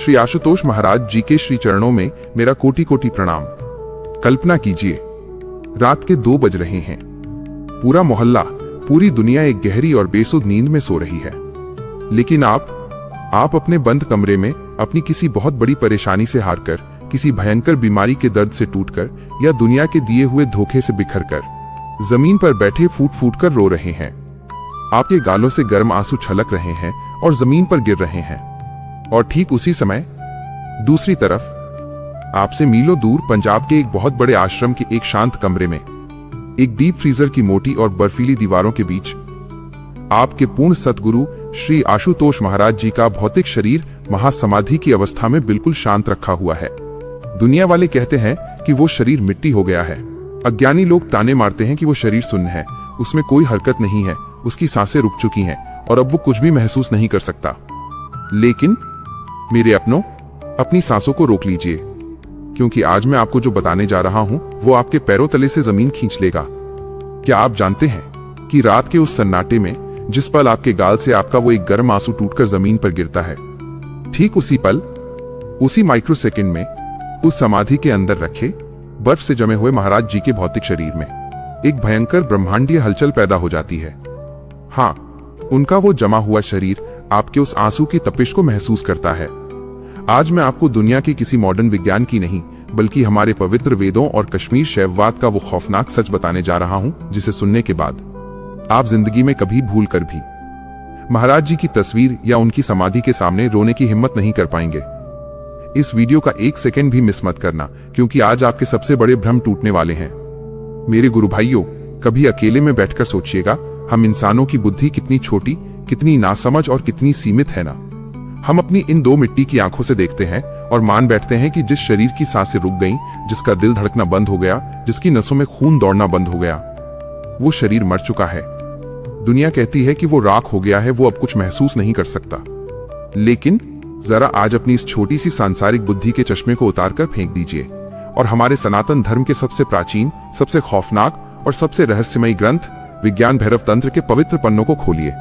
श्री आशुतोष महाराज जी के श्री चरणों में मेरा कोटि कोटि प्रणाम। कल्पना कीजिए, रात के 2 बज रहे हैं। पूरा मोहल्ला, पूरी दुनिया एक गहरी और बेसुध नींद में सो रही है। लेकिन आप अपने बंद कमरे में अपनी किसी बहुत बड़ी परेशानी से हारकर, किसी भयंकर बीमारी के दर्द से टूटकर या दुनिया के दिए हुए धोखे से बिखरकर जमीन पर बैठे फूट फूट कर रो रहे हैं। आपके गालों से गर्म आंसू छलक रहे हैं और जमीन पर गिर रहे हैं। और ठीक उसी समय दूसरी तरफ आपसे मीलों दूर पंजाब के एक बहुत बड़े आश्रम के एक शांत कमरे में, एक डीप फ्रीजर की मोटी और बर्फीली दीवारों के बीच, आपके पूर्ण सतगुरु श्री आशुतोष महाराज जी का भौतिक शरीर महासमाधि की अवस्था में बिल्कुल शांत रखा हुआ है। दुनिया वाले कहते हैं कि वो शरीर मिट्टी हो गया है। अज्ञानी लोग ताने मारते हैं कि वो शरीर शून्य है, उसमें कोई हरकत नहीं है, उसकी सांसें रुक चुकी हैं और अब वो कुछ भी महसूस नहीं कर सकता। लेकिन मेरे अपनों, अपनी सांसों को रोक लीजिए, क्योंकि आज मैं आपको जो बताने जा रहा हूं वो आपके पैरों तले से जमीन खींच लेगा। क्या आप जानते हैं कि रात के उस सन्नाटे में जिस पल आपके गाल से आपका वो एक गर्म आंसू टूटकर जमीन पर गिरता है, ठीक उसी पल, उसी माइक्रोसेकंड में उस समाधि के अंदर रखे बर्फ से जमे हुए महाराज जी के भौतिक शरीर में एक भयंकर ब्रह्मांडीय हलचल पैदा हो जाती है। हाँ, उनका वो जमा हुआ शरीर आपके उस आंसू की तपिश को महसूस करता है। आज मैं आपको दुनिया के किसी मॉडर्न विज्ञान की नहीं, बल्कि हमारे पवित्र वेदों और कश्मीर शैववाद का वो खौफनाक सच बताने जा रहा हूं, जिसे सुनने के बाद आप जिंदगी में कभी भूल कर भी महाराज जी की तस्वीर या उनकी समाधि के सामने रोने की हिम्मत नहीं कर पाएंगे। इस वीडियो का 1 सेकंड भी मिस मत करना, क्योंकि आज आपके सबसे बड़े भ्रम टूटने वाले हैं। मेरे गुरु भाइयों, कभी अकेले में बैठकर सोचिएगा, हम इंसानों की बुद्धि कितनी छोटी, कितनी नासमझ और कितनी सीमित है ना। हम अपनी इन 2 मिट्टी की आंखों से देखते हैं और मान बैठते हैं कि जिस शरीर की सांसें रुक गईं, जिसका दिल धड़कना बंद हो गया, जिसकी नसों में खून दौड़ना बंद हो गया, वो शरीर मर चुका है। दुनिया कहती है कि वो राख हो गया है, वो अब कुछ महसूस नहीं कर सकता। लेकिन जरा आज अपनी इस छोटी सी सांसारिक बुद्धि के चश्मे को उतारकर फेंक दीजिए और हमारे सनातन धर्म के सबसे प्राचीन, सबसे खौफनाक और सबसे रहस्यमयी ग्रंथ विज्ञान भैरव तंत्र के पवित्र पन्नों को खोलिए।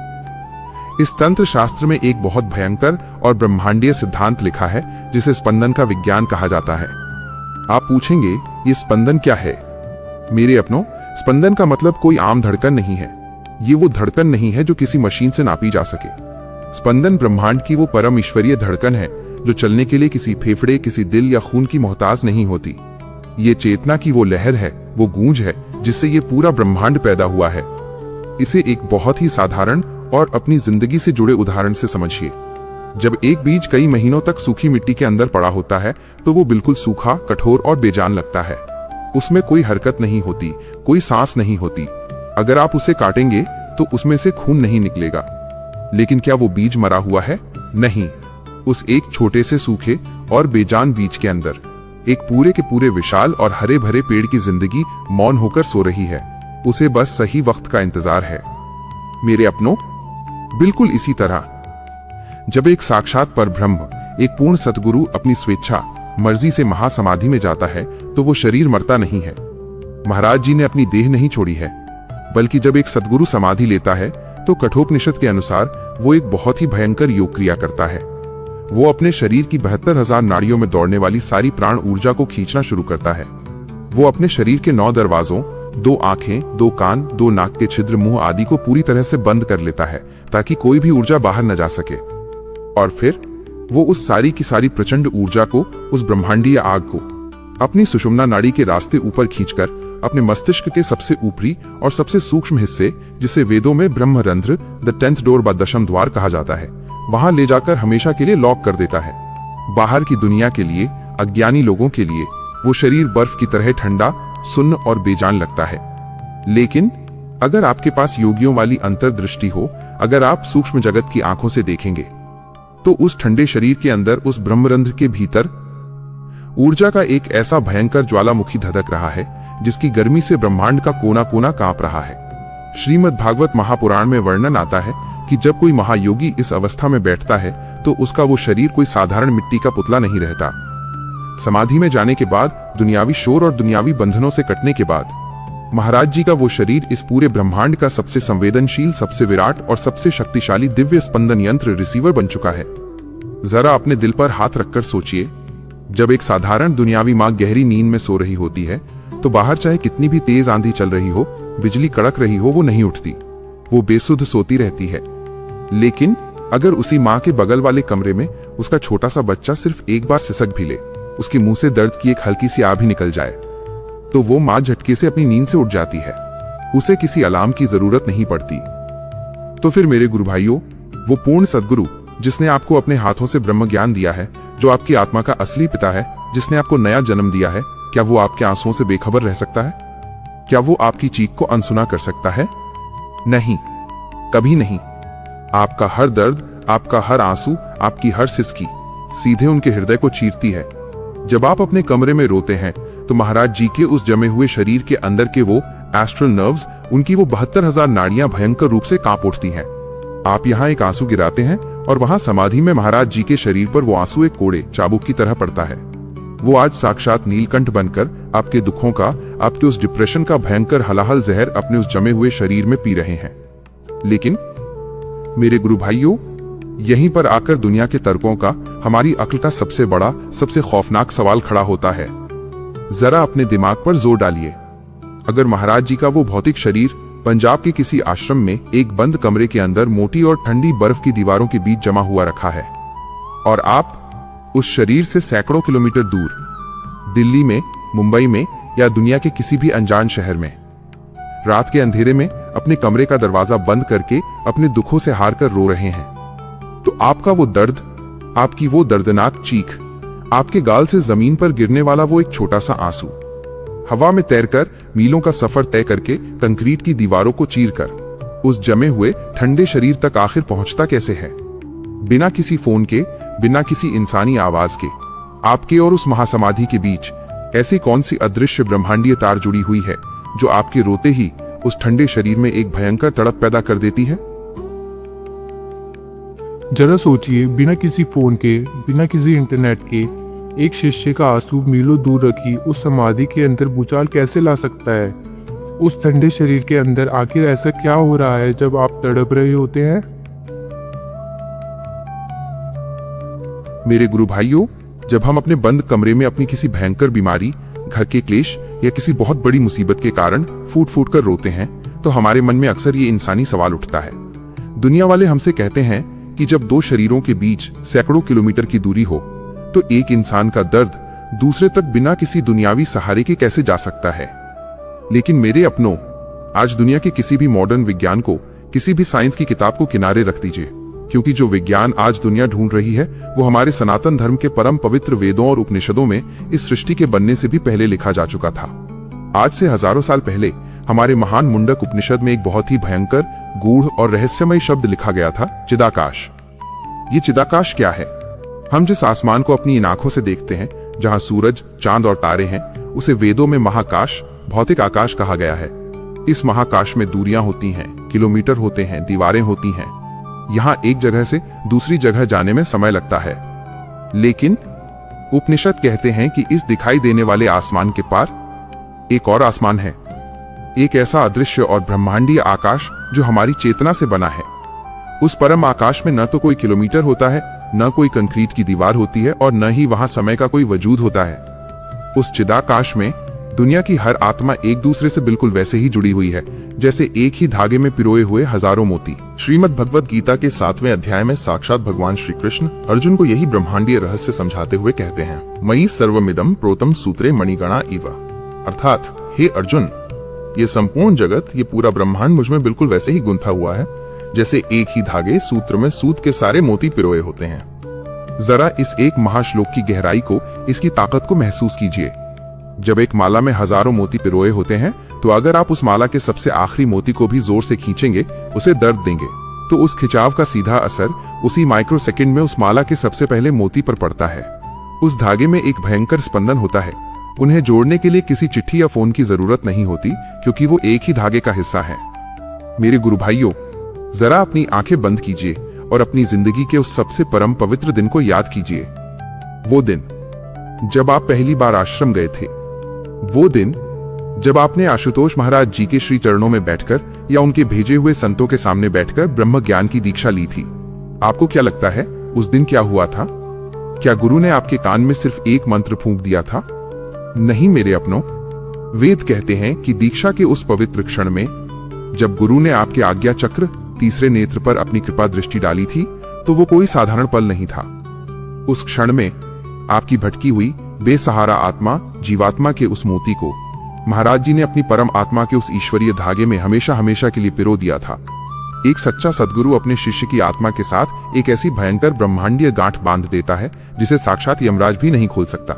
इस तंत्र शास्त्र में एक बहुत भयंकर और ब्रह्मांडीय सिद्धांत लिखा है, जिसे स्पंदन का विज्ञान कहा जाता है। आप पूछेंगे, ये स्पंदन क्या है? मेरे अपनों, स्पंदन का मतलब कोई आम धड़कन नहीं है। ये वो धड़कन नहीं है जो किसी मशीन से नापी जा सके। स्पंदन ब्रह्मांड की वो परम ईश्वरीय धड़कन है जो चलने के लिए किसी फेफड़े, किसी दिल या खून की मोहताज नहीं होती। ये चेतना की वो लहर है, वो गूंज है जिससे ये पूरा ब्रह्मांड पैदा हुआ है। इसे एक बहुत ही साधारण और अपनी जिंदगी से जुड़े उदाहरण से समझिए। जब एक बीज कई महीनों तक सूखी मिट्टी के अंदर पड़ा होता है तो वो बिल्कुल सूखा, कठोर और बेजान लगता है। उसमें कोई हरकत नहीं होती, कोई सांस नहीं होती। अगर आप उसे काटेंगे तो उसमें से खून नहीं निकलेगा। लेकिन क्या वो बीज मरा हुआ है? नहीं। उस एक छोटे से सूखे और बेजान बीज के अंदर एक पूरे के पूरे विशाल और हरे भरे पेड़ की जिंदगी मौन होकर सो रही है। उसे बस सही वक्त का इंतजार है। मेरे अपनों, बिल्कुल इसी तरह जब एक साक्षात परब्रह्म, एक पूर्ण सतगुरु अपनी स्वेच्छा, मर्जी से महासमाधि में जाता है तो वो शरीर मरता नहीं है। महाराज जी ने अपनी देह नहीं छोड़ी है, बल्कि जब एक सतगुरु समाधि लेता है तो कठोपनिषद के अनुसार वो एक बहुत ही भयंकर योग क्रिया करता है। वो अपने शरीर की 72,000 नाड़ियों में दौड़ने वाली सारी प्राण ऊर्जा को खींचना शुरू करता है। वो अपने शरीर के 9 दरवाजों, 2 आंखें, 2 कान, 2 नाक के छिद्र, मुंह आदि को पूरी तरह से बंद कर लेता है ताकि कोई भी ऊर्जा बाहर न जा सके। और फिर वो उस सारी की सारी प्रचंड ऊर्जा को, उस ब्रह्मांडीय आग को अपनी सुषुम्ना नाड़ी के रास्ते ऊपर खींचकर अपने मस्तिष्क के सबसे ऊपरी और सबसे सूक्ष्म हिस्से, जिसे वेदों में ब्रह्मरंध्र, द 10th डोर व दशम द्वार कहा जाता है, वहां ले जाकर हमेशा के लिए लॉक कर देता है। बाहर की दुनिया के लिए, अज्ञानी लोगों के लिए वो शरीर बर्फ की तरह ठंडा, सुन्न और बेजान लगता है। लेकिन अगर आपके पास योगियों वाली अंतर्दृष्टि हो, अगर आप सूक्ष्म जगत की आंखों से देखेंगे, तो उस ठंडे शरीर के अंदर, उस ब्रह्मरंध्र के भीतर ऊर्जा का एक ऐसा भयंकर ज्वालामुखी धधक रहा है जिसकी गर्मी से ब्रह्मांड का कोना कोना कांप रहा है। श्रीमद् भागवत महापुराण में वर्णन आता है कि जब कोई महायोगी इस अवस्था में बैठता है तो उसका वो शरीर कोई साधारण मिट्टी का पुतला नहीं रहता। समाधि में जाने के बाद, दुनियावी शोर और दुनियावी बंधनों से कटने के बाद, महाराज जी का वो शरीर इस पूरे ब्रह्मांड का सबसे संवेदनशील, सबसे विराट और सबसे शक्तिशाली दिव्य स्पंदन यंत्र रिसीवर बन चुका है। जरा अपने दिल पर हाथ रखकर सोचिए, जब एक साधारण दुनियावी माँ गहरी नींद में सो रही होती है तो बाहर चाहे कितनी भी तेज आंधी चल रही हो, बिजली कड़क रही हो, वो नहीं उठती, वो बेसुध सोती रहती है। लेकिन अगर उसी माँ के बगल वाले कमरे में उसका छोटा सा बच्चा सिर्फ एक बार सिसक भी ले, उसके मुंह से दर्द की एक हल्की सी आ भी निकल जाए, तो वो माँ झटके से अपनी नींद से उठ जाती है। उसे किसी अलार्म की जरूरत नहीं पड़ती। तो फिर मेरे गुरु भाइयों, वो पूर्ण सद्गुरु जिसने आपको अपने हाथों से ब्रह्म ज्ञान दिया है, जो आपकी आत्मा का असली पिता है, जिसने आपको नया जन्म दिया है, क्या वो आपके आंसुओं से बेखबर रह सकता है? क्या वो आपकी चीख को अनसुना कर सकता है? नहीं, कभी नहीं। आपका हर दर्द, आपका हर आंसू, आपकी हर सिसकी सीधे उनके हृदय को चीरती है। जब आप अपने कमरे में रोते हैं तो महाराज जी के उस जमे हुए शरीर के अंदर के वो एस्ट्रल नर्व्स, उनकी वो 72,000 नाड़ियां भयंकर रूप से कांप उठती हैं। आप यहाँ एक आंसू गिराते हैं और वहां समाधि में महाराज जी के शरीर पर वो आंसू एक कोड़े चाबुक की तरह पड़ता है। वो आज साक्षात नीलकंठ बनकर आपके दुखों का, आपके उस डिप्रेशन का भयंकर हलाहल जहर अपने उस जमे हुए शरीर में पी रहे हैं। लेकिन मेरे गुरु भाइयों, यहीं पर आकर दुनिया के तर्कों का, हमारी अक्ल का सबसे बड़ा, सबसे खौफनाक सवाल खड़ा होता है। जरा अपने दिमाग पर जोर डालिए। अगर महाराज जी का वो भौतिक शरीर पंजाब के किसी आश्रम में एक बंद कमरे के अंदर मोटी और ठंडी बर्फ की दीवारों के बीच जमा हुआ रखा है, और आप उस शरीर से सैकड़ों किलोमीटर दूर दिल्ली में, मुंबई में या दुनिया के किसी भी अनजान शहर में रात के अंधेरे में अपने कमरे का दरवाजा बंद करके अपने दुखों से हार कर रो रहे हैं, तो आपका वो दर्द, आपकी वो दर्दनाक चीख, आपके गाल से जमीन पर गिरने वाला वो एक छोटा सा आंसू, हवा में तैरकर मीलों का सफर तय करके कंक्रीट की दीवारों को चीरकर उस जमे हुए ठंडे शरीर तक आखिर पहुंचता कैसे है? बिना किसी फोन के, बिना किसी इंसानी आवाज के, आपके और उस महासमाधि के बीच ऐसी कौन सी अदृश्य ब्रह्मांडीय तार जुड़ी हुई है जो आपके रोते ही उस ठंडे शरीर में एक भयंकर तड़प पैदा कर देती है? जरा सोचिए, बिना किसी फोन के, बिना किसी इंटरनेट के, एक शिष्य का आंसू मीलों दूर रखी उस समाधि के अंदर भूचाल कैसे ला सकता है? उस ठंडे शरीर के अंदर आखिर ऐसा क्या हो रहा है जब आप तड़प रहे होते हैं? मेरे गुरु भाइयों, जब हम अपने बंद कमरे में अपनी किसी भयंकर बीमारी, घर के क्लेश या किसी बहुत बड़ी मुसीबत के कारण फूट फूट कर रोते हैं, तो हमारे मन में अक्सर ये इंसानी सवाल उठता है। दुनिया वाले हमसे कहते हैं कि जब दो शरीरों के बीच सैकड़ों किलोमीटर की दूरी हो, तो एक इंसान का दर्द दूसरे तक बिना किसी दुनियावी सहारे के कैसे जा सकता है? लेकिन मेरे अपनों, आज दुनिया के किसी भी मॉडर्न विज्ञान को, किसी भी साइंस की किताब को किनारे रख दीजिए, क्योंकि जो विज्ञान आज दुनिया ढूंढ रही है वो हमारे सनातन धर्म के परम पवित्र वेदों और उपनिषदों में इस सृष्टि के बनने से भी पहले लिखा जा चुका था। आज से हजारों साल पहले हमारे महान मुंडक उपनिषद में एक बहुत ही भयंकर, गूढ़ और रहस्यमय शब्द लिखा गया था, चिदाकाश। ये चिदाकाश क्या है? हम जिस आसमान को अपनी इन आंखों से देखते हैं, जहां सूरज, चांद और तारे हैं, उसे वेदों में महाकाश, भौतिक आकाश कहा गया है। इस महाकाश में दूरियां होती हैं, किलोमीटर होते हैं, दीवारें होती हैं। यहां एक जगह से दूसरी जगह जाने में समय लगता है। लेकिन उपनिषद कहते हैं कि इस दिखाई देने वाले आसमान के पार एक और आसमान है, एक ऐसा अदृश्य और ब्रह्मांडीय आकाश जो हमारी चेतना से बना है। उस परम आकाश में न तो कोई किलोमीटर होता है, न कोई कंक्रीट की दीवार होती है, और न ही वहां समय का कोई वजूद होता है। उस चिदाकाश में दुनिया की हर आत्मा एक दूसरे से बिल्कुल वैसे ही जुड़ी हुई है जैसे एक ही धागे में पिरोए हुए हजारों मोती। श्रीमद् भगवद गीता के 7वें अध्याय में साक्षात भगवान श्री कृष्ण अर्जुन को यही ब्रह्मांडीय रहस्य समझाते हुए कहते हैं, मयि सर्वमिदं प्रोतम सूत्रे मणिगणा इव, अर्थात हे अर्जुन, ये संपूर्ण जगत, ये पूरा ब्रह्मांड मुझ में बिल्कुल वैसे ही गुंथा हुआ है जैसे एक ही धागे सूत्र में सूत के सारे मोती पिरोए होते हैं। जरा इस एक महाश्लोक की गहराई को, इसकी ताकत को महसूस कीजिए। जब एक माला में हजारों मोती पिरोए होते हैं, तो अगर आप उस माला के सबसे आखिरी मोती को भी जोर से खींचेंगे, उसे दर्द देंगे, तो उस खिंचाव का सीधा असर उसी माइक्रो सेकंड में उस माला के सबसे पहले मोती पर पड़ता है। उस धागे में एक भयंकर स्पंदन होता है। उन्हें जोड़ने के लिए किसी चिट्ठी या फोन की जरूरत नहीं होती, क्योंकि वो एक ही धागे का हिस्सा है। मेरे गुरु भाइयों, जरा अपनी आंखें बंद कीजिए और अपनी जिंदगी के उस सबसे परम पवित्र दिन को याद कीजिए। वो दिन जब आप पहली बार आश्रम गए थे, वो दिन जब आपने आशुतोष महाराज जी के श्री चरणों में बैठकर या उनके भेजे हुए संतों के सामने बैठकर ब्रह्म ज्ञान की दीक्षा ली थी। आपको क्या लगता है उस दिन क्या हुआ था? क्या गुरु ने आपके कान में सिर्फ एक मंत्र फूंक दिया था? नहीं मेरे अपनों, वेद कहते हैं कि दीक्षा के उस पवित्र क्षण में जब गुरु ने आपके आज्ञा चक्र तीसरे नेत्र पर अपनी कृपा दृष्टि डाली थी, तो वो कोई साधारण पल नहीं था। उस क्षण में आपकी भटकी हुई बेसहारा आत्मा जीवात्मा के उस मोती को महाराज जी ने अपनी परम आत्मा के उस ईश्वरीय धागे में हमेशा हमेशा के लिए पिरो दिया था। एक सच्चा सद्गुरु अपने शिष्य की आत्मा के साथ एक ऐसी भयंकर ब्रह्मांडीय गांठ बांध देता है जिसे साक्षात यमराज भी नहीं खोल सकता।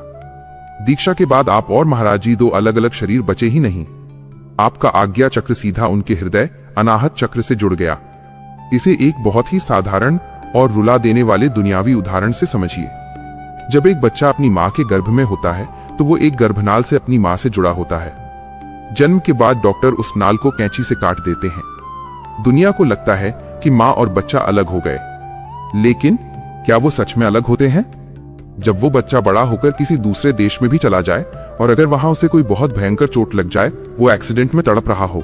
दीक्षा के बाद आप और महाराज जी दो अलग अलग शरीर बचे ही नहीं। आपका आज्ञा चक्र सीधा उनके हृदय अनाहत चक्र से जुड़ गया। इसे एक बहुत ही साधारण और रुला देने वाले दुनियावी उदाहरण से समझिए। जब एक बच्चा अपनी मां के गर्भ में होता है तो वो एक गर्भनाल से अपनी मां से जुड़ा होता है। जन्म के बाद डॉक्टर उस नाल को कैंची से काट देते हैं। दुनिया को लगता है कि मां और बच्चा अलग हो गए, लेकिन क्या वो सच में अलग होते हैं? जब वो बच्चा बड़ा होकर किसी दूसरे देश में भी चला जाए और अगर वहां उसे कोई बहुत भयंकर चोट लग जाए, वो एक्सीडेंट में तड़प रहा हो,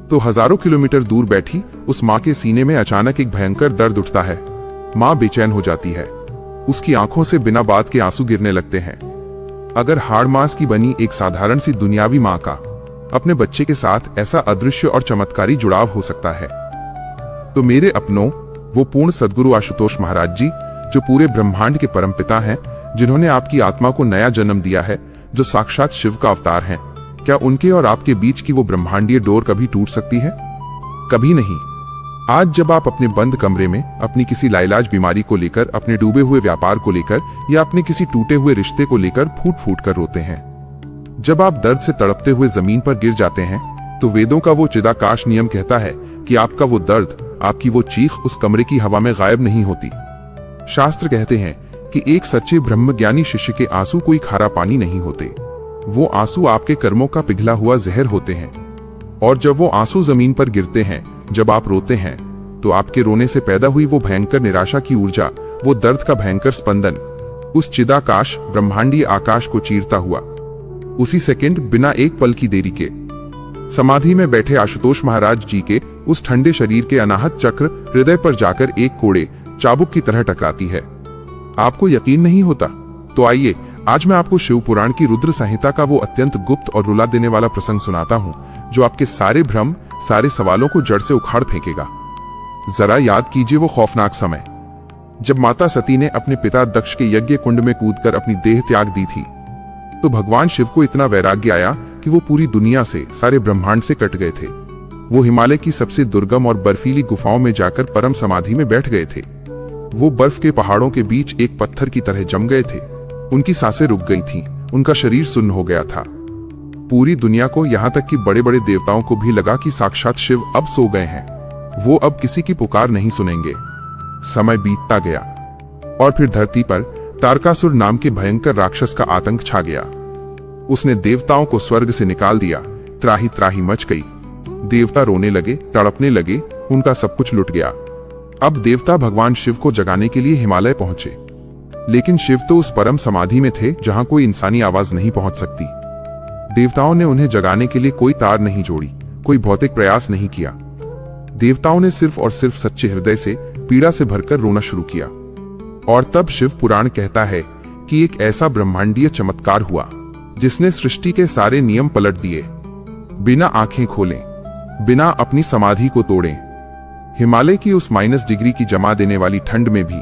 तो हजारों किलोमीटर दूर बैठी उस मां के सीने में अचानक एक भयंकर दर्द उठता है। मां बेचैन हो जाती है, उसकी आंखों से बिना बात के आंसू गिरने लगते हैं। अगर हाड़ मांस की बनी एक साधारण सी दुनियावी मां का अपने बच्चे के साथ ऐसा अदृश्य और चमत्कारी जुड़ाव हो सकता है, तो मेरे अपनों, वो पूर्ण सद्गुरु आशुतोष महाराज जी जो पूरे ब्रह्मांड के परमपिता हैं, जिन्होंने आपकी आत्मा को नया जन्म दिया है, जो साक्षात शिव का अवतार हैं, क्या उनके और आपके बीच की वो ब्रह्मांडीय डोर कभी टूट सकती है? कभी नहीं। आज जब आप अपने बंद कमरे में अपनी किसी लाइलाज बीमारी को लेकर, अपने डूबे हुए व्यापार को लेकर या अपने किसी टूटे हुए रिश्ते को लेकर फूट फूट कर रोते हैं, जब आप दर्द से तड़पते हुए जमीन पर गिर जाते हैं, तो वेदों का वो चिदाकाश नियम कहता है कि आपका वो दर्द, आपकी वो चीख उस कमरे की हवा में गायब नहीं होती। शास्त्र कहते हैं कि एक सच्चे ब्रह्मज्ञानी शिष्य के आंसू कोई खारा पानी नहीं होते, वो आंसू आपके कर्मों का पिघला हुआ जहर होते हैं। और जब वो आंसू जमीन पर गिरते हैं, जब आप रोते हैं, तो आपके रोने से पैदा हुई वो भयंकर निराशा की ऊर्जा, वो दर्द का भयंकर स्पंदन उस चिदाकाश ब्रह्मांडीय आकाश को चीरता हुआ उसी सेकंड बिना एक पल की देरी के समाधि में बैठे आशुतोष महाराज जी के उस ठंडे शरीर के अनाहत चक्र हृदय पर जाकर एक कोड़े चाबुक की तरह टकराती है। आपको यकीन नहीं होता? तो आइए आज मैं आपको शिव पुराण की रुद्र संहिता का वो अत्यंत गुप्त और रुला देने वाला प्रसंग सुनाता हूँ, जो आपके सारे भ्रम, सारे सवालों को जड़ से उखाड़ फेंकेगा। जरा याद कीजिए वो खौफनाक समय जब माता सती ने अपने पिता दक्ष के यज्ञ कुंड में कूदकर अपनी देह त्याग दी थी, तो भगवान शिव को इतना वैराग्य आया कि वो पूरी दुनिया से, सारे ब्रह्मांड से कट गए थे। वो हिमालय की सबसे दुर्गम और बर्फीली गुफाओं में जाकर परम समाधि में बैठ गए थे। वो बर्फ के पहाड़ों के बीच एक पत्थर की तरह जम गए थे। उनकी सांसें रुक गई थीं, उनका शरीर सुन्न हो गया था। पूरी दुनिया को, यहाँ तक कि बड़े बड़े देवताओं को भी लगा कि साक्षात शिव अब सो गए हैं, वो अब किसी की पुकार नहीं सुनेंगे। समय बीतता गया और फिर धरती पर तारकासुर नाम के भयंकर राक्षस का आतंक छा गया। उसने देवताओं को स्वर्ग से निकाल दिया। त्राही त्राही मच गई। देवता रोने लगे, तड़पने लगे, उनका सब कुछ लुट गया। अब देवता भगवान शिव को जगाने के लिए हिमालय पहुंचे, लेकिन शिव तो उस परम समाधि में थे जहां कोई इंसानी आवाज नहीं पहुंच सकती। देवताओं ने उन्हें जगाने के लिए कोई तार नहीं जोड़ी, कोई भौतिक प्रयास नहीं किया। देवताओं ने सिर्फ और सिर्फ सच्चे हृदय से, पीड़ा से भरकर रोना शुरू किया। और तब शिव पुराण कहता है कि एक ऐसा ब्रह्मांडीय चमत्कार हुआ जिसने सृष्टि के सारे नियम पलट दिए। बिना आंखें खोले, बिना अपनी समाधि को तोड़े, हिमालय की उस -डिग्री की जमा देने वाली ठंड में भी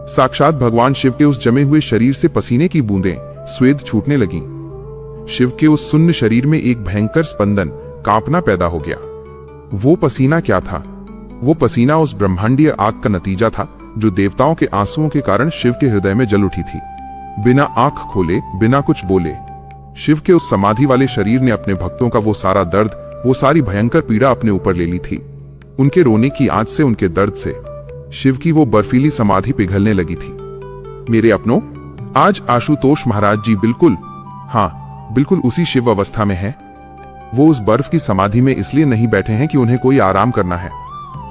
साक्षात भगवान शिव के उस जमे हुए शरीर से पसीने की बूंदें, स्वेद छूटने लगी। शिव के उस सुन्न शरीर में एक भयंकर स्पंदन, कांपना पैदा हो गया। वो पसीना क्या था? वो पसीना उस ब्रह्मांडीय आग का नतीजा था जो देवताओं के आंसुओं के कारण शिव के हृदय में जल उठी थी। बिना आंख खोले, बिना कुछ बोले, शिव के उस समाधि वाले शरीर ने अपने भक्तों का वो सारा दर्द, वो सारी भयंकर पीड़ा अपने ऊपर ले ली थी। उनके रोने की आंच से, उनके दर्द से शिव की वो बर्फीली समाधि पिघलने लगी थी। मेरे अपनों, आज आशुतोष महाराज जी बिल्कुल, हाँ बिल्कुल उसी शिव अवस्था में हैं। वो उस बर्फ की समाधि में इसलिए नहीं बैठे हैं कि उन्हें कोई आराम करना है।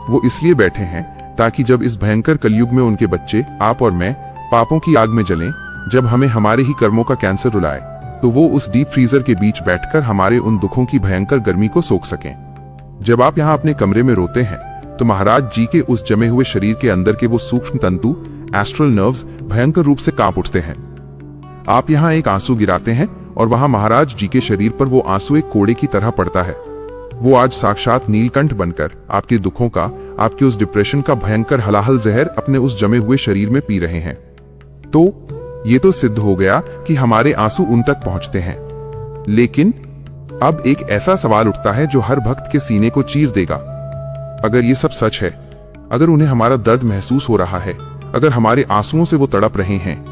वो इसलिए बैठे हैं ताकि जब इस भयंकर कलयुग में उनके बच्चे, आप और मैं, पापों की आग में जलें, जब हमें हमारे ही कर्मों का कैंसर रुलाए, तो वो उस डीप फ्रीजर के बीच बैठकर हमारे उन दुखों की भयंकर गर्मी को सोख सकें। जब आप यहाँ अपने कमरे में रोते हैं, तो महाराज जी के उस जमे हुए शरीर के अंदर के वो सूक्ष्म तंतु एस्ट्रल नर्व्स भयंकर रूप से कांप उठते हैं। आप यहाँ एक आंसू गिराते हैं और वहां महाराज जी के शरीर पर वो आंसू एक कोड़े की तरह पड़ता है। वो आज साक्षात नीलकंठ बनकर आपके दुखों का, आपके उस डिप्रेशन का भयंकर हलाहल जहर अपने उस जमे हुए शरीर में पी रहे हैं। तो ये तो सिद्ध हो गया कि हमारे आंसू उन तक पहुंचते हैं। लेकिन अब एक ऐसा सवाल उठता है जो हर भक्त के सीने को चीर देगा। अगर ये सब सच है, अगर उन्हें हमारा दर्द महसूस हो रहा है, अगर हमारे आंसुओं से वो तड़प रहे हैं,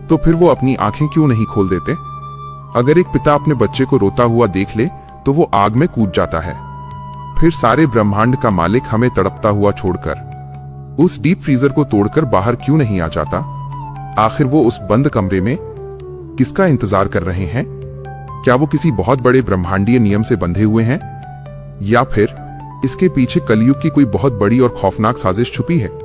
तो फिर वो अपनी आंखें क्यों नहीं खोल देते? अगर एक पिता अपने बच्चे को रोता हुआ देख ले तो वो आग में कूद जाता है। फिर सारे ब्रह्मांड का मालिक हमें तड़पता हुआ छोड़कर उस डीप फ्रीजर को तोड़कर बाहर क्यों नहीं आ जाता? आखिर वो उस बंद कमरे में किसका इंतजार कर रहे हैं? क्या वो किसी बहुत बड़े ब्रह्मांडीय नियम से बंधे हुए हैं, या फिर इसके पीछे कलयुग की कोई बहुत बड़ी और खौफनाक साजिश छुपी है?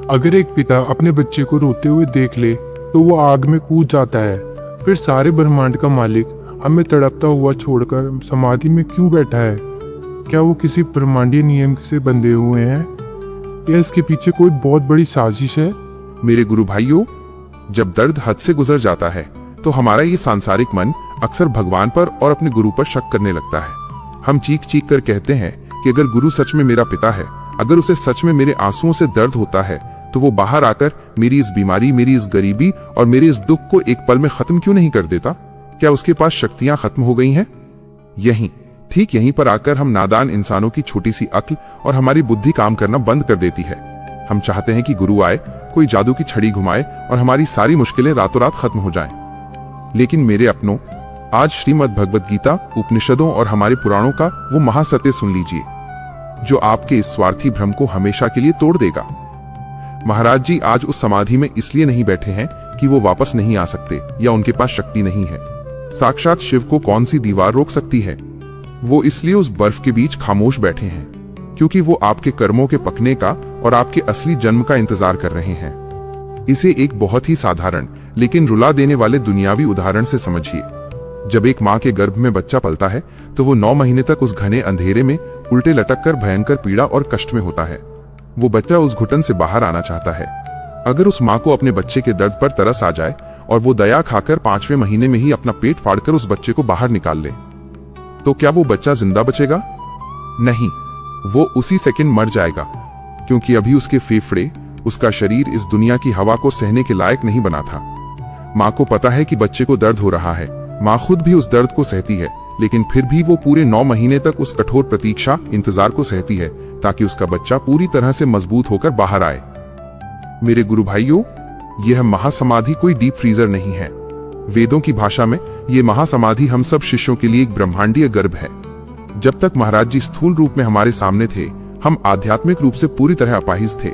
अगर एक पिता अपने बच्चे को रोते हुए देख ले तो वो आग में कूद जाता है। फिर सारे ब्रह्मांड का मालिक हमें तड़पता हुआ छोड़कर समाधि में क्यों बैठा है? क्या वो किसी ब्रह्मांडीय नियम से बंधे हुए हैं, या इसके पीछे कोई बहुत बड़ी साजिश है? मेरे गुरु भाइयों, जब दर्द हद से गुजर जाता है तो हमारा ये सांसारिक मन अक्सर भगवान पर और अपने गुरु पर शक करने लगता है। हम चीख चीख कर कहते हैं कि अगर गुरु सच में मेरा पिता है, अगर उसे सच में मेरे आंसुओं से दर्द होता है, तो वो बाहर आकर मेरी इस बीमारी, मेरी इस गरीबी और मेरे इस दुख को एक पल में खत्म क्यों नहीं कर देता? क्या उसके पास शक्तियां खत्म हो गई हैं? ठीक यहीं पर आकर हम नादान इंसानों की छोटी सी अक्ल और हमारी बुद्धि काम करना बंद कर देती है। हम चाहते हैं कि गुरु आए, कोई जादू की छड़ी घुमाए और हमारी सारी मुश्किलें रातों रात खत्म हो जाएं। लेकिन मेरे अपनों, आज श्रीमद् भगवद गीता, उपनिषदों और हमारे पुराणों का वो महासत्य सुन लीजिए, जो आपके इस स्वार्थी भ्रम को हमेशा के लिए तोड़ देगा। महाराज जी आज उस समाधि में इसलिए नहीं बैठे हैं कि वो वापस नहीं आ सकते या उनके पास शक्ति नहीं है। साक्षात शिव को कौन सी दीवार रोक सकती है? वो इसलिए उस बर्फ के बीच खामोश बैठे हैं क्योंकि वो आपके कर्मों के पकने का और आपके असली जन्म का इंतजार कर रहे हैं। इसे एक बहुत ही साधारण लेकिन रुला देने वाले दुनियावी उदाहरण से समझिए। जब एक माँ के गर्भ में बच्चा पलता है तो वो 9 महीने तक उस घने अंधेरे में उल्टे लटक कर भयंकर पीड़ा और कष्ट में होता है। वो बच्चा उस घुटन से बाहर आना चाहता है। अगर उस माँ को अपने बच्चे के दर्द पर तरस आ जाए और वो दया खाकर 5वें महीने में ही अपना पेट फाड़कर उस बच्चे को बाहर निकाल ले, तो क्या वो बच्चा जिंदा बचेगा? नहीं, वो उसी सेकंड मर जाएगा, क्योंकि अभी उसके फेफड़े, उसका शरीर इस दुनिया की हवा को सहने के लायक नहीं बना था। माँ को पता है कि बच्चे को दर्द हो रहा है, माँ खुद भी उस दर्द को सहती है, लेकिन फिर भी वो पूरे 9 महीने तक उस कठोर प्रतीक्षा, इंतजार को सहती है ताकि उसका बच्चा पूरी तरह से मजबूत होकर बाहर आए। मेरे गुरु भाइयों, यह महासमाधि कोई डीप फ्रीजर नहीं है। वेदों की भाषा में यह महासमाधि हम सब शिष्यों के लिए एक ब्रह्मांडीय गर्भ है। जब तक महाराज जी स्थूल रूप में हमारे सामने थे, हम आध्यात्मिक रूप से पूरी तरह अपाहिज थे।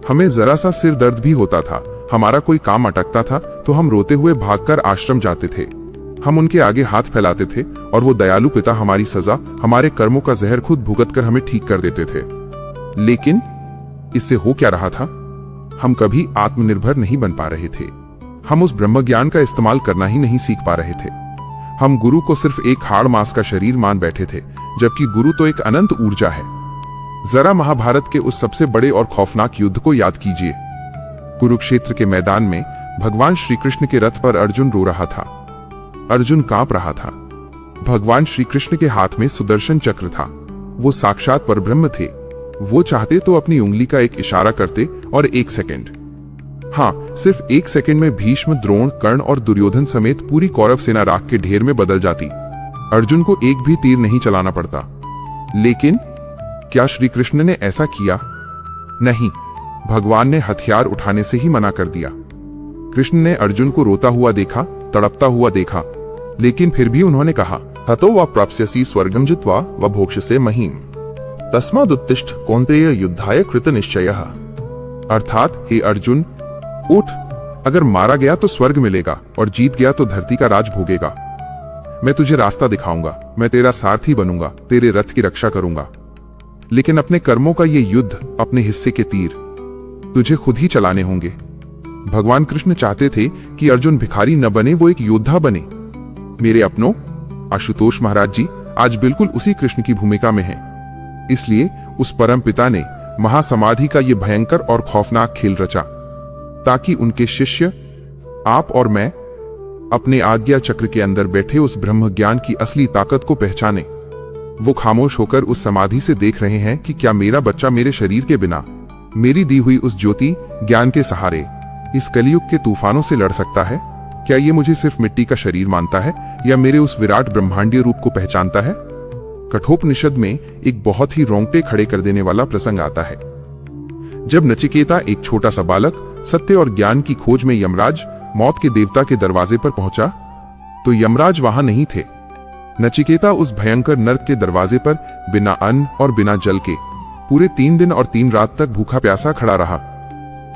हमें जरा सा सिर दर्द भी होता था, हमारा कोई काम अटकता था तो हम रोते हुए भागकर आश्रम जाते थे। हम उनके आगे हाथ फैलाते थे और वो दयालु पिता हमारी सजा, हमारे कर्मों का जहर खुद भुगत कर हमें ठीक कर देते थे। लेकिन इससे हो क्या रहा था? हम कभी आत्मनिर्भर नहीं बन पा रहे थे। हम उस ब्रह्म ज्ञान का इस्तेमाल करना ही नहीं सीख पा रहे थे। हम गुरु को सिर्फ एक हाड़ मांस का शरीर मान बैठे थे, जबकि गुरु तो एक अनंत ऊर्जा है। जरा महाभारत के उस सबसे बड़े और खौफनाक युद्ध को याद कीजिए। कुरुक्षेत्र के मैदान में भगवान श्री कृष्ण के रथ पर अर्जुन रो रहा था। अर्जुन कांप रहा था। भगवान श्री कृष्ण के हाथ में सुदर्शन चक्र था। वो साक्षात परब्रह्म थे। वो चाहते तो अपनी उंगली का एक इशारा करते और 1 सेकंड, हाँ सिर्फ 1 सेकंड में भीष्म, द्रोण, कर्ण और दुर्योधन समेत पूरी कौरव सेना राख के ढेर में बदल जाती। अर्जुन को एक भी तीर नहीं चलाना पड़ता। लेकिन क्या श्री कृष्ण ने ऐसा किया? नहीं, भगवान ने हथियार उठाने से ही मना कर दिया। कृष्ण ने अर्जुन को रोता हुआ देखा, तड़पता हुआ देखा, लेकिन फिर भी उन्होंने कहा, हतो व प्राप्स्यसि स्वर्गं जित्वा व भोक्ष्यसे महीम तस्मादुत्तिष्ठ कौन्तेय युद्धाय कृत निश्चयः। अर्थात हे अर्जुन, उठ, अगर मारा गया तो स्वर्ग मिलेगा और जीत गया तो धरती का राज भोगेगा। मैं तुझे रास्ता दिखाऊंगा, मैं तेरा सारथी बनूंगा, तेरे रथ की रक्षा करूंगा। लेकिन अपने कर्मों का ये युद्ध, अपने हिस्से के तीर तुझे खुद ही चलाने होंगे। भगवान कृष्ण चाहते थे कि अर्जुन भिखारी न बने, वो एक योद्धा बने। मेरे अपनों, आशुतोष महाराज जी, आज बिल्कुल उसी कृष्ण की भूमिका में हैं। इसलिए उस परम पिता ने महासमाधि का ये भयंकर और खौफनाक खेल रचा, ताकि उनके शिष्य आप और मैं अपने आज्ञा चक्र के अंदर बैठे उस ब्रह्म ज्ञान की असली ताकत को पहचाने। वो खामोश होकर उस समाधि से देख रहे हैं कि क्या मेरा बच्चा मेरे शरीर के बिना, मेरी दी हुई उस ज्योति ज्ञान के सहारे इस कलयुग के तूफानों से लड़ सकता है? क्या ये मुझे सिर्फ मिट्टी का शरीर मानता है या मेरे उस विराट ब्रह्मांडीय रूप को पहचानता है? कठोपनिषद में एक बहुत ही रोंगटे खड़े कर देने वाला प्रसंग आता है। जब नचिकेता, एक छोटा सा बालक, सत्य और ज्ञान की खोज में यमराज, मौत के देवता के दरवाजे पर पहुंचा, तो यमराज वहां नहीं थे। नचिकेता उस भयंकर नर्क के दरवाजे पर बिना अन्न और बिना जल के पूरे 3 दिन और 3 रात तक भूखा प्यासा खड़ा रहा।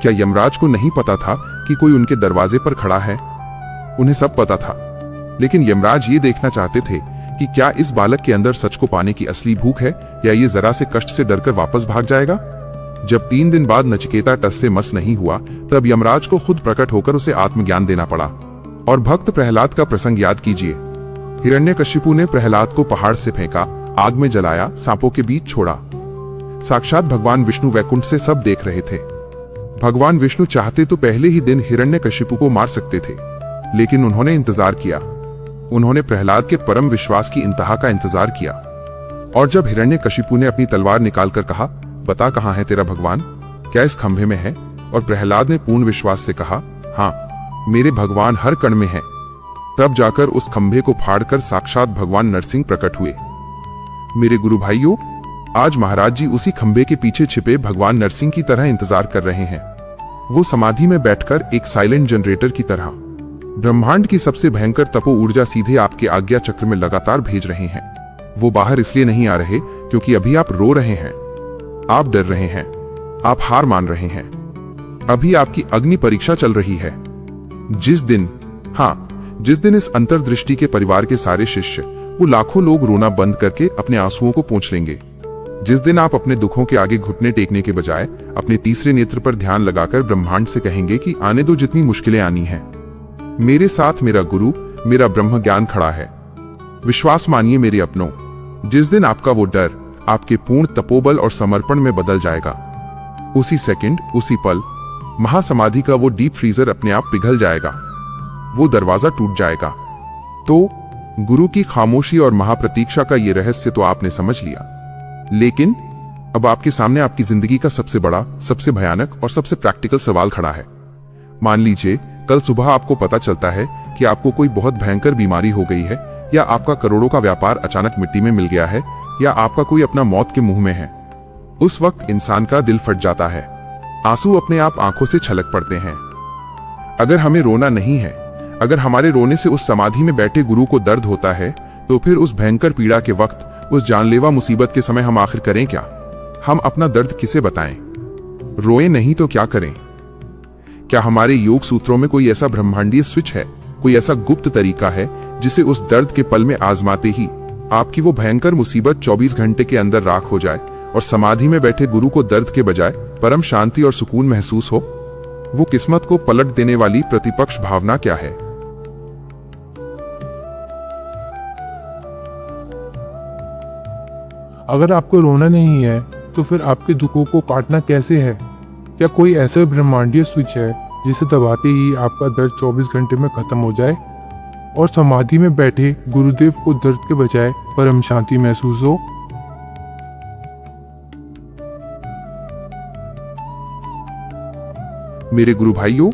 क्या यमराज को नहीं पता था कि कोई उनके दरवाजे पर खड़ा है? उन्हें सब पता था, लेकिन यमराज ये देखना चाहते थे कि क्या इस बालक के अंदर सच को पाने की असली भूख है या ये जरा से कष्ट से डरकर वापस भाग जाएगा। जब 3 दिन बाद नचिकेता टस से मस नहीं हुआ, तब यमराज को खुद प्रकट होकर उसे आत्मज्ञान देना पड़ा। और भक्त प्रहलाद का प्रसंग याद कीजिए। हिरण्यकशिपु ने प्रहलाद को पहाड़ से फेंका, आग में जलाया, सांपों के बीच छोड़ा। साक्षात भगवान विष्णु वैकुंठ से सब देख रहे थे। भगवान विष्णु चाहते तो पहले ही दिन हिरण्यकशिपु को मार सकते थे, लेकिन उन्होंने इंतजार किया। उन्होंने प्रहलाद के परम विश्वास की इंतहा का इंतजार किया। और जब हिरण्यकशिपु ने अपनी तलवार निकालकर कहा, बता कहां है तेरा भगवान, क्या इस खंभे में है? और प्रहलाद ने पूर्ण विश्वास से कहा, हां, मेरे भगवान हर कण में हैं। तब जाकर उस खंभे को फाड़कर साक्षात भगवान नरसिंह प्रकट हुए। मेरे गुरु भाइयों, आज महाराज जी उसी खंभे के पीछे छिपे भगवान नरसिंह की तरह इंतजार कर रहे हैं। वो समाधि में बैठकर एक साइलेंट जनरेटर की तरह ब्रह्मांड की सबसे भयंकर तपो ऊर्जा सीधे आपके आज्ञा चक्र में लगातार भेज रहे हैं। वो बाहर इसलिए नहीं आ रहे क्योंकि अभी आप रो रहे हैं, आप डर रहे हैं, आप हार मान रहे हैं। अभी आपकी अग्नि परीक्षा चल रही है। जिस दिन इस अंतर्दृष्टि के परिवार के सारे शिष्य, वो लाखों लोग रोना बंद करके अपने आंसुओं को पोंछ लेंगे, जिस दिन आप अपने दुखों के आगे घुटने टेकने के बजाय अपने तीसरे नेत्र पर ध्यान लगाकर ब्रह्मांड से कहेंगे कि आने दो जितनी मुश्किलें आनी हैं, मेरे साथ मेरा गुरु, मेरा ब्रह्म ज्ञान खड़ा है, विश्वास मानिए मेरे अपनों। जिस दिन आपका वो डर आपके पूर्ण तपोबल और समर्पण में बदल जाएगा, उसी सेकंड, उसी पल महासमाधि का वो डीप फ्रीजर अपने आप पिघल जाएगा, वो दरवाजा टूट जाएगा। तो गुरु की खामोशी और महाप्रतीक्षा का ये रहस्य तो आपने समझ लिया, लेकिन अब आपके सामने आपकी जिंदगी का सबसे बड़ा, सबसे भयानक और सबसे प्रैक्टिकल सवाल खड़ा है। मान लीजिए कल सुबह आपको पता चलता है कि आपको कोई बहुत भयंकर बीमारी हो गई है, या आपका करोड़ों का व्यापार अचानक मिट्टी में मिल गया है, या आपका कोई अपना मौत के मुंह में है। उस वक्त इंसान का दिल फट जाता है, आंसू अपने आप आंखों से छलक पड़ते हैं। अगर हमें रोना नहीं है, अगर हमारे रोने से उस समाधि में बैठे गुरु को दर्द होता है, तो फिर उस भयंकर पीड़ा के वक्त, उस जानलेवा मुसीबत के समय हम आखिर करें क्या? हम अपना दर्द किसे बताएं? रोएं नहीं तो क्या करें? क्या हमारे योग सूत्रों में कोई ऐसा ब्रह्मांडीय स्विच है, कोई ऐसा गुप्त तरीका है जिसे उस दर्द के पल में आजमाते ही आपकी वो भयंकर मुसीबत 24 घंटे के अंदर राख हो जाए और समाधि में बैठे गुरु को दर्द के बजाय परम शांति और सुकून महसूस हो? वो किस्मत को पलट देने वाली प्रतिपक्ष भावना क्या है? अगर आपको रोना नहीं है तो फिर आपके दुखों को काटना कैसे है? क्या कोई ऐसा ब्रह्मांडीय स्विच है जिसे दबाते ही आपका दर्द 24 घंटे में खत्म हो जाए और समाधि में बैठे गुरुदेव को दर्द के बजाय परम शांति महसूस हो? मेरे गुरु भाइयों,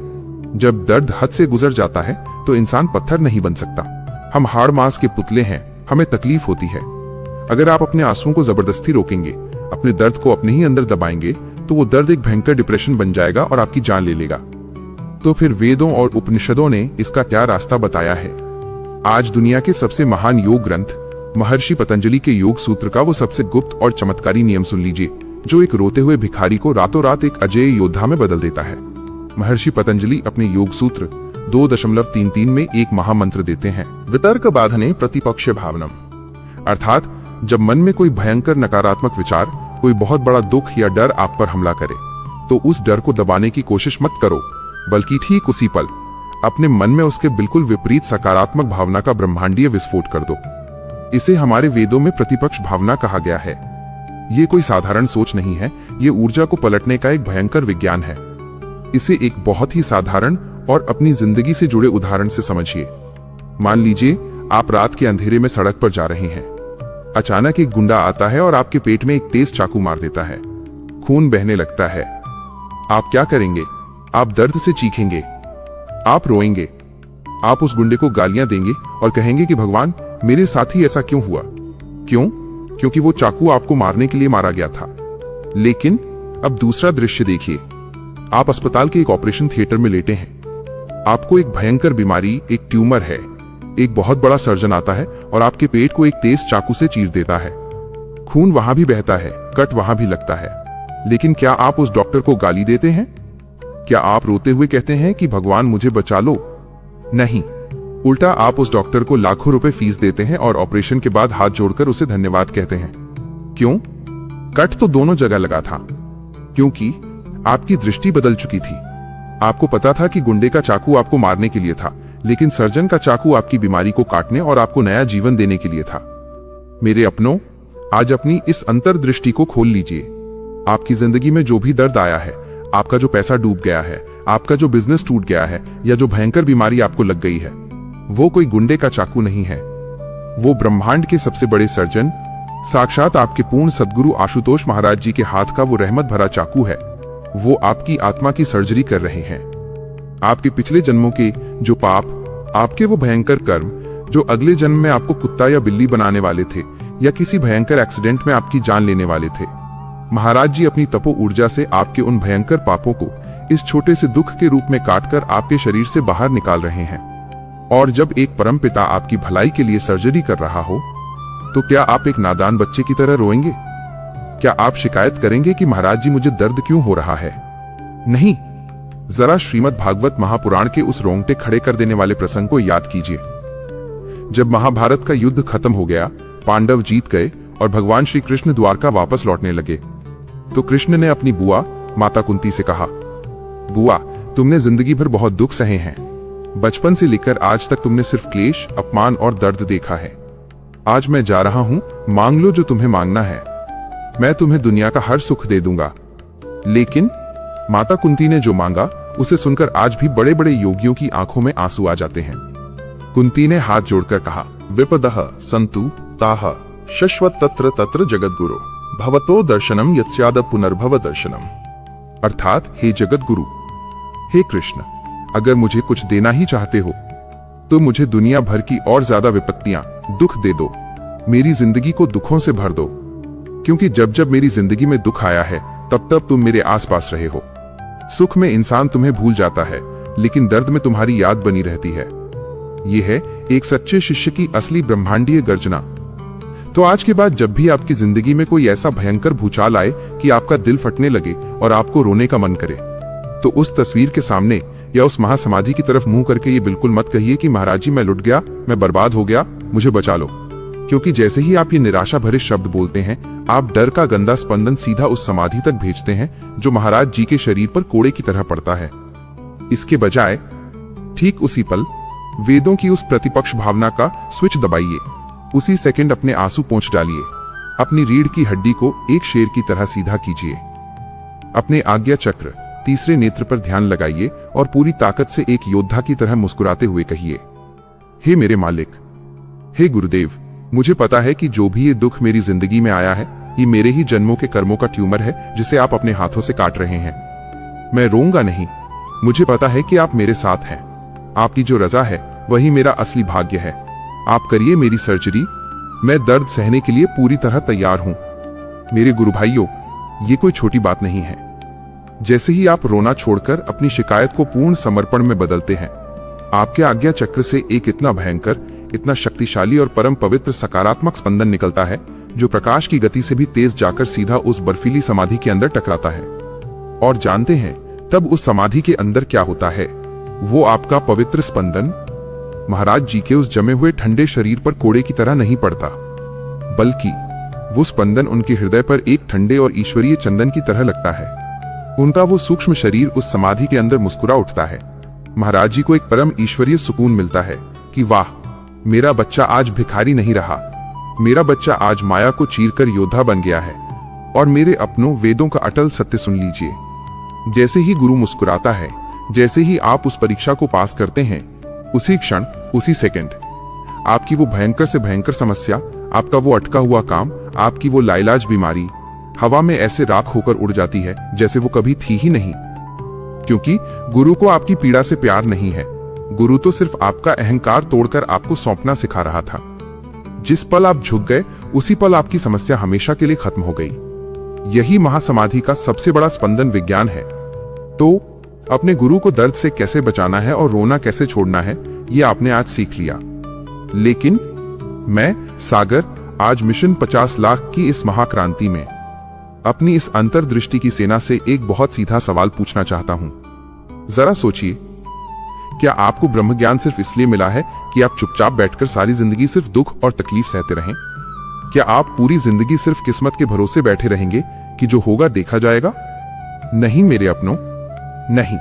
जब दर्द हद से गुजर जाता है तो इंसान पत्थर नहीं बन सकता। हम हाड़ मांस के पुतले हैं, हमें तकलीफ होती है। अगर आप अपने आंसुओं को जबरदस्ती रोकेंगे, अपने दर्द को अपने ही अंदर दबाएंगे, तो वो दर्द एक भयंकर डिप्रेशन बन जाएगा और आपकी जान ले लेगा। तो फिर वेदों और उपनिषदों ने इसका क्या रास्ता बताया है? आज दुनिया के सबसे महान योग ग्रंथ महर्षि पतंजलि के योग सूत्र का वो सबसे गुप्त और चमत्कारी नियम सुन लीजिए, जो एक रोते हुए भिखारी को रातों रात एक अजेय योद्धा में बदल देता है। महर्षि पतंजलि अपने योग सूत्र 2.33 में एक महामंत्र देते हैं, वितर्क बाधने प्रतिपक्ष भावनम। अर्थात जब मन में कोई भयंकर नकारात्मक विचार, कोई बहुत बड़ा दुख या डर आप पर हमला करे, तो उस डर को दबाने की कोशिश मत करो, बल्कि ठीक उसी पल अपने मन में उसके बिल्कुल विपरीत सकारात्मक भावना का ब्रह्मांडीय विस्फोट कर दो। इसे हमारे वेदों में प्रतिपक्ष भावना कहा गया है। ये कोई साधारण सोच नहीं है, ये ऊर्जा को पलटने का एक भयंकर विज्ञान है। इसे एक बहुत ही साधारण और अपनी जिंदगी से जुड़े उदाहरण से समझिए। मान लीजिए आप रात के अंधेरे में सड़क पर जा रहे हैं। अचानक एक गुंडा आता है और आपके पेट में एक तेज चाकू मार देता है। खून बहने लगता है। आप क्या करेंगे? आप दर्द से चीखेंगे, आप रोएंगे, आप उस गुंडे को गालियां देंगे और कहेंगे कि भगवान, मेरे साथ ही ऐसा क्यों हुआ? क्यों? क्योंकि वो चाकू आपको मारने के लिए मारा गया था। लेकिन अब दूसरा दृश्य देखिए। आप अस्पताल के एक ऑपरेशन थिएटर में लेटे हैं। आपको एक भयंकर बीमारी, एक ट्यूमर है। एक बहुत बड़ा सर्जन आता है और आपके पेट को एक तेज चाकू से चीर देता है। खून वहां भी बहता है, कट वहां भी लगता है। लेकिन क्या आप उस डॉक्टर को गाली देते हैं? क्या आप रोते हुए कहते हैं कि भगवान मुझे बचा लो? नहीं, उल्टा आप उस डॉक्टर को लाखों रुपए फीस देते हैं और ऑपरेशन के बाद हाथ जोड़कर उसे धन्यवाद कहते हैं। क्यों? कट तो दोनों जगह लगा था, क्योंकि आपकी दृष्टि बदल चुकी थी। आपको पता था कि गुंडे का चाकू आपको मारने के लिए था, लेकिन सर्जन का चाकू आपकी बीमारी को काटने और आपको नया जीवन देने के लिए था। मेरे अपनों, आज अपनी इस अंतर्दृष्टि को खोल लीजिए। आपकी जिंदगी में जो भी दर्द आया है, आपका जो पैसा डूब गया है, आपका जो बिजनेस टूट गया है, या जो भयंकर बीमारी आपको लग गई है, वो कोई गुंडे का चाकू नहीं है। वो ब्रह्मांड के सबसे बड़े सर्जन, साक्षात आपके पूर्ण सद्गुरु आशुतोष महाराज जी के हाथ का वो रहमत भरा चाकू है। वो आपकी आत्मा की सर्जरी कर रहे हैं। आपके पिछले जन्मों के जो पाप, आपके वो भयंकर कर्म जो अगले जन्म में आपको कुत्ता या बिल्ली बनाने वाले थे, या किसी भयंकर एक्सीडेंट में आपकी जान लेने वाले थे, महाराज जी अपनी तपो ऊर्जा से आपके उन भयंकर पापों को इस छोटे से दुख के रूप में काटकर आपके शरीर से बाहर निकाल रहे हैं। और जब एक परमपिता आपकी भलाई के लिए सर्जरी कर रहा हो, तो क्या आप एक नादान बच्चे की तरह रोएंगे? क्या आप शिकायत करेंगे कि महाराज जी मुझे दर्द क्यों हो रहा है? नहीं, जरा श्रीमद् भागवत महापुराण के उस रोंगटे खड़े कर देने वाले प्रसंग को याद कीजिए। जब महाभारत का युद्ध खत्म हो गया, पांडव जीत गए और भगवान श्री कृष्ण द्वारका वापस लौटने लगे, तो कृष्ण ने अपनी बुआ माता कुंती से कहा, बुआ, तुमने जिंदगी भर बहुत दुख सहे हैं। बचपन से लेकर आज तक तुमने सिर्फ क्लेश, अपमान और दर्द देखा है। आज मैं जा रहा हूं, मांग लो जो तुम्हें मांगना है, मैं तुम्हें दुनिया का हर सुख दे दूंगा। लेकिन माता कुंती ने जो मांगा, उसे सुनकर आज भी बड़े बड़े योगियों की आंखों में आंसू आ जाते हैं। कुंती ने हाथ जोड़कर कहा, विपदः संतु ताः शश्वत तत्र तत्र जगद्गुरु भवतो दर्शनम यत्स्याद पुनर्भव दर्शनम। अर्थात, हे जगत गुरु, हे कृष्ण, अगर मुझे कुछ देना ही चाहते हो तो मुझे दुनिया भर की और ज्यादा विपत्तियां, दुख दे दो। मेरी जिंदगी को दुखों से भर दो, क्योंकि जब जब मेरी जिंदगी में दुख आया है, तब तब तुम मेरे आसपास रहे हो। सुख में इंसान तुम्हें भूल जाता है, लेकिन दर्द में तुम्हारी याद बनी रहती है। यह है एक सच्चे शिष्य की असली ब्रह्मांडीय गर्जना। तो आज के बाद जब भी आपकी जिंदगी में कोई ऐसा भयंकर भूचाल आए कि आपका दिल फटने लगे और आपको रोने का मन करे, तो उस तस्वीर के सामने या उस महासमाधि की तरफ मुंह करके ये बिल्कुल मत कहिए कि महाराज जी, मैं लुट गया, मैं बर्बाद हो गया, मुझे बचा लो। क्योंकि जैसे ही आप ये निराशा भरे शब्द बोलते हैं, आप डर का गंदा स्पंदन सीधा उस समाधि तक भेजते हैं जो महाराज जी के शरीर पर कोड़े की तरह पड़ता है। इसके बजाय ठीक उसी पल वेदों की उस प्रतिपक्ष भावना का स्विच दबाइए। उसी सेकंड अपने आंसू पोंछ डालिए। अपनी रीढ़ की हड्डी को एक शेर की तरह सीधा कीजिए। अपने आज्ञा चक्र, तीसरे नेत्र पर ध्यान लगाइए और पूरी ताकत से एक योद्धा की तरह मुस्कुराते हुए कहिए, हे मेरे मालिक, हे गुरुदेव, मुझे पता है कि जो भी ये दुख मेरी जिंदगी में आया है, ये मेरे ही जन्मों के कर्मों का ट्यूमर है जिसे आप अपने हाथों से काट रहे हैं। मैं रोऊंगा नहीं। मुझे पता है कि आप मेरे साथ हैं। आपकी जो रजा है वही मेरा असली भाग्य है। आप करिए मेरी सर्जरी। मैं दर्द सहने के लिए पूरी तरह तैयार हूं। मेरे गुरु भाइयों, ये कोई छोटी बात नहीं है। जैसे ही आप रोना छोड़कर अपनी शिकायत को पूर्ण समर्पण में बदलते हैं, आपके आज्ञा चक्र से एक इतना भयंकर, इतना शक्तिशाली और परम पवित्र सकारात्मक स्पंदन निकलता है जो प्रकाश की गति से भी तेज जाकर सीधा उस बर्फीली समाधि के अंदर टकराता है। और जानते हैं तब उस समाधि के अंदर क्या होता है? वो आपका पवित्र स्पंदन महाराज जी के उस जमे हुए ठंडे शरीर पर कोड़े की तरह नहीं पड़ता, बल्कि वो स्पंदन उनके हृदय पर एक ठंडे और ईश्वरीय चंदन की तरह लगता है। उनका वो सूक्ष्म शरीर उस समाधि के अंदर मुस्कुरा उठता है। महाराज जी को एक परम ईश्वरीय सुकून मिलता है कि वाह, मेरा बच्चा आज भिखारी नहीं रहा, मेरा बच्चा आज माया को चीरकर योद्धा बन गया है और मेरे अपनों वेदों का अटल सत्य सुन लीजिए। जैसे ही गुरु मुस्कुराता है, जैसे ही आप उस परीक्षा को पास करते हैं, उसी क्षण, उसी सेकंड आपकी वो भयंकर से भयंकर समस्या, आपका वो अटका हुआ काम, आपकी वो लाइलाज बीमारी हवा में ऐसे राख होकर उड़ जाती है जैसे वो कभी थी ही नहीं। क्योंकि गुरु को आपकी पीड़ा से प्यार नहीं है। गुरु तो सिर्फ आपका अहंकार तोड़कर आपको सौंपना सिखा रहा था। जिस पल आप झुक गए, उसी पल आपकी समस्या हमेशा के लिए खत्म हो गई। यही महासमाधि का सबसे बड़ा स्पंदन विज्ञान है। तो अपने गुरु को दर्द से कैसे बचाना है और रोना कैसे छोड़ना है, ये आपने आज सीख लिया। लेकिन मैं सागर आज मिशन 50 लाख की इस महाक्रांति में अपनी इस अंतर्दृष्टि की सेना से एक बहुत सीधा सवाल पूछना चाहता हूं। जरा सोचिए, क्या आपको ब्रह्म ज्ञान सिर्फ इसलिए मिला है कि आप चुपचाप बैठकर सारी जिंदगी सिर्फ दुख और तकलीफ सहते रहें? क्या आप पूरी जिंदगी सिर्फ किस्मत के भरोसे बैठे रहेंगे कि जो होगा देखा जाएगा? नहीं मेरे अपनों, नहीं।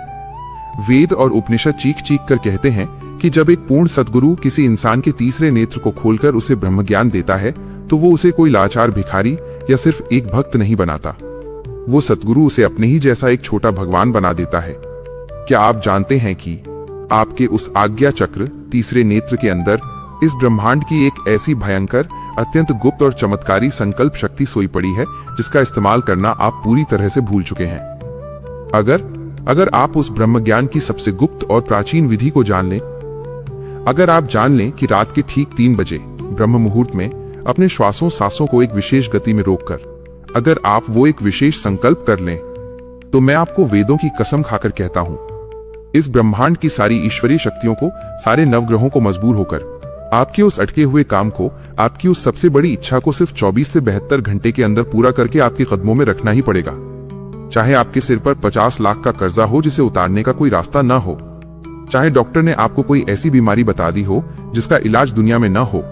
वेद और उपनिषद चीख चीख कर कहते हैं कि जब एक पूर्ण सद्गुरु किसी इंसान के तीसरे नेत्र को खोलकर उसे ब्रह्म ज्ञान देता है, तो वो उसे कोई लाचार भिखारी या सिर्फ एक भक्त नहीं बनाता। वो सद्गुरु उसे अपने ही जैसा एक छोटा भगवान बना देता है। क्या आप जानते हैं कि आपके उस आज्ञा चक्र, तीसरे नेत्र के अंदर इस ब्रह्मांड की एक ऐसी भयंकर, अत्यंत गुप्त और चमत्कारी संकल्प शक्ति सोई पड़ी है जिसका इस्तेमाल करना आप पूरी तरह से भूल चुके हैं। अगर आप उस ब्रह्म ज्ञान की सबसे गुप्त और प्राचीन विधि को जान लें, अगर आप जान लें कि रात के ठीक 3 बजे ब्रह्म मुहूर्त में अपने श्वासों सांसों को एक विशेष गति में रोककर अगर आप वो एक विशेष संकल्प कर लें, तो मैं आपको वेदों की कसम खाकर कहता हूं, इस ब्रह्मांड की सारी ईश्वरीय शक्तियों को, सारे नवग्रहों को मजबूर होकर आपके उस अटके हुए काम को, आपकी उस सबसे बड़ी इच्छा को सिर्फ 24 से 72 घंटे के अंदर पूरा करके आपके कदमों में रखना ही पड़ेगा। चाहे आपके सिर पर 50 लाख का कर्जा हो जिसे उतारने का कोई रास्ता ना हो, चाहे डॉक्टर ने आपको कोई ऐसी बीमारी बता दी हो जिसका इलाज दुनिया में ना हो,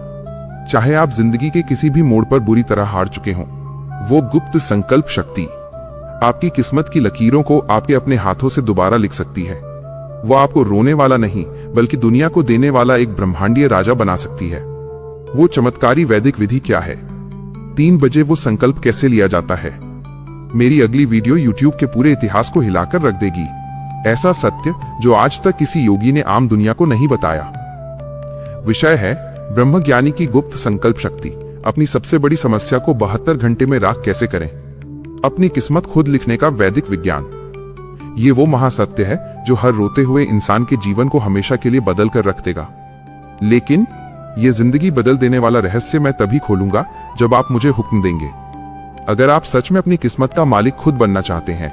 चाहे आप जिंदगी के किसी भी मोड़ पर बुरी तरह हार चुके हों, वो गुप्त संकल्प शक्ति आपकी किस्मत की लकीरों को आपके अपने हाथों से दोबारा लिख सकती है। वो आपको रोने वाला नहीं, बल्कि दुनिया को देने वाला एक ब्रह्मांडीय राजा बना सकती है। वो चमत्कारी वैदिक विधि क्या है? 3 बजे वो संकल्प कैसे लिया जाता है? मेरी अगली वीडियो YouTube के पूरे इतिहास को हिलाकर रख देगी। ऐसा सत्य जो आज तक किसी योगी ने आम दुनिया को नहीं बताया। विषय है ब्रह्मज्ञानी की गुप्त संकल्प शक्ति। अपनी सबसे बड़ी समस्या को 72 घंटे में राख कैसे करें? अपनी किस्मत खुद लिखने का वैदिक विज्ञान। ये वो महासत्य है जो हर रोते हुए इंसान के जीवन को हमेशा के लिए बदल कर रख देगा। लेकिन ये जिंदगी बदल देने वाला रहस्य मैं तभी खोलूंगा जब आप मुझे हुक्म देंगे। अगर आप सच में अपनी किस्मत का मालिक खुद बनना चाहते हैं,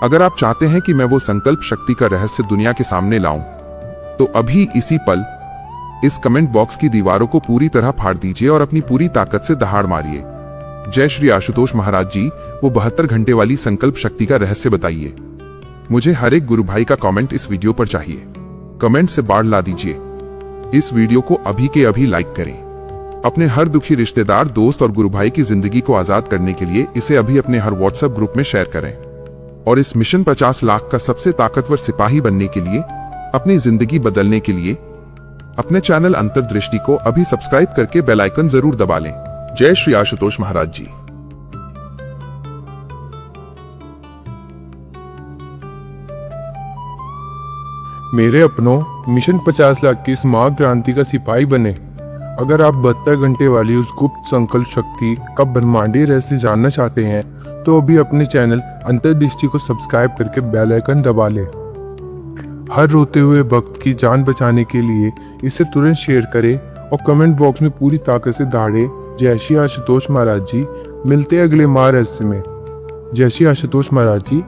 अगर आप चाहते हैं कि मैं वो संकल्प शक्ति का रहस्य दुनिया के सामने लाऊं, तो अभी इसी पल इस कमेंट बॉक्स की दीवारों को पूरी तरह फाड़ दीजिए और अपनी पूरी ताकत से दहाड़ मारिए। जय श्री आशुतोष महाराज जी, वो 72 घंटे वाली संकल्प शक्ति का रहस्य बताइए। मुझे हर एक गुरु भाई का कमेंट इस वीडियो पर चाहिए। कमेंट से बाढ़ ला दीजिए। इस वीडियो को अभी के अभी लाइक करें। अपने हर दुखी रिश्तेदार, दोस्त और गुरु भाई की जिंदगी को आजाद करने के लिए इसे अभी अपने हर व्हाट्सएप ग्रुप में शेयर करें। और इस मिशन 50 लाख का सबसे ताकतवर सिपाही बनने के लिए, अपनी जिंदगी बदलने के लिए अपने चैनल अंतर्दृष्टि को अभी सब्सक्राइब करके बेल आइकन जरूर दबा लें। जय श्री आशुतोष महाराज जी। मेरे अपनों, मिशन 50 लाख की इस महाक्रांति का सिपाही बने। अगर आप 72 घंटे वाली उस गुप्त संकल्प शक्ति का ब्रह्मांडीय रहस्य जानना चाहते हैं, तो अभी अपने चैनल अंतर्दृष्टि को सब्सक्राइब करके बेल आइकन दबा लें। हर रोते हुए भक्त की जान बचाने के लिए इसे तुरंत शेयर करें और कमेंट बॉक्स में पूरी ताकत से दहाड़े जय श्री आशुतोष महाराज जी। मिलते हैं अगले महारहस्य में। जय श्री आशुतोष महाराज जी।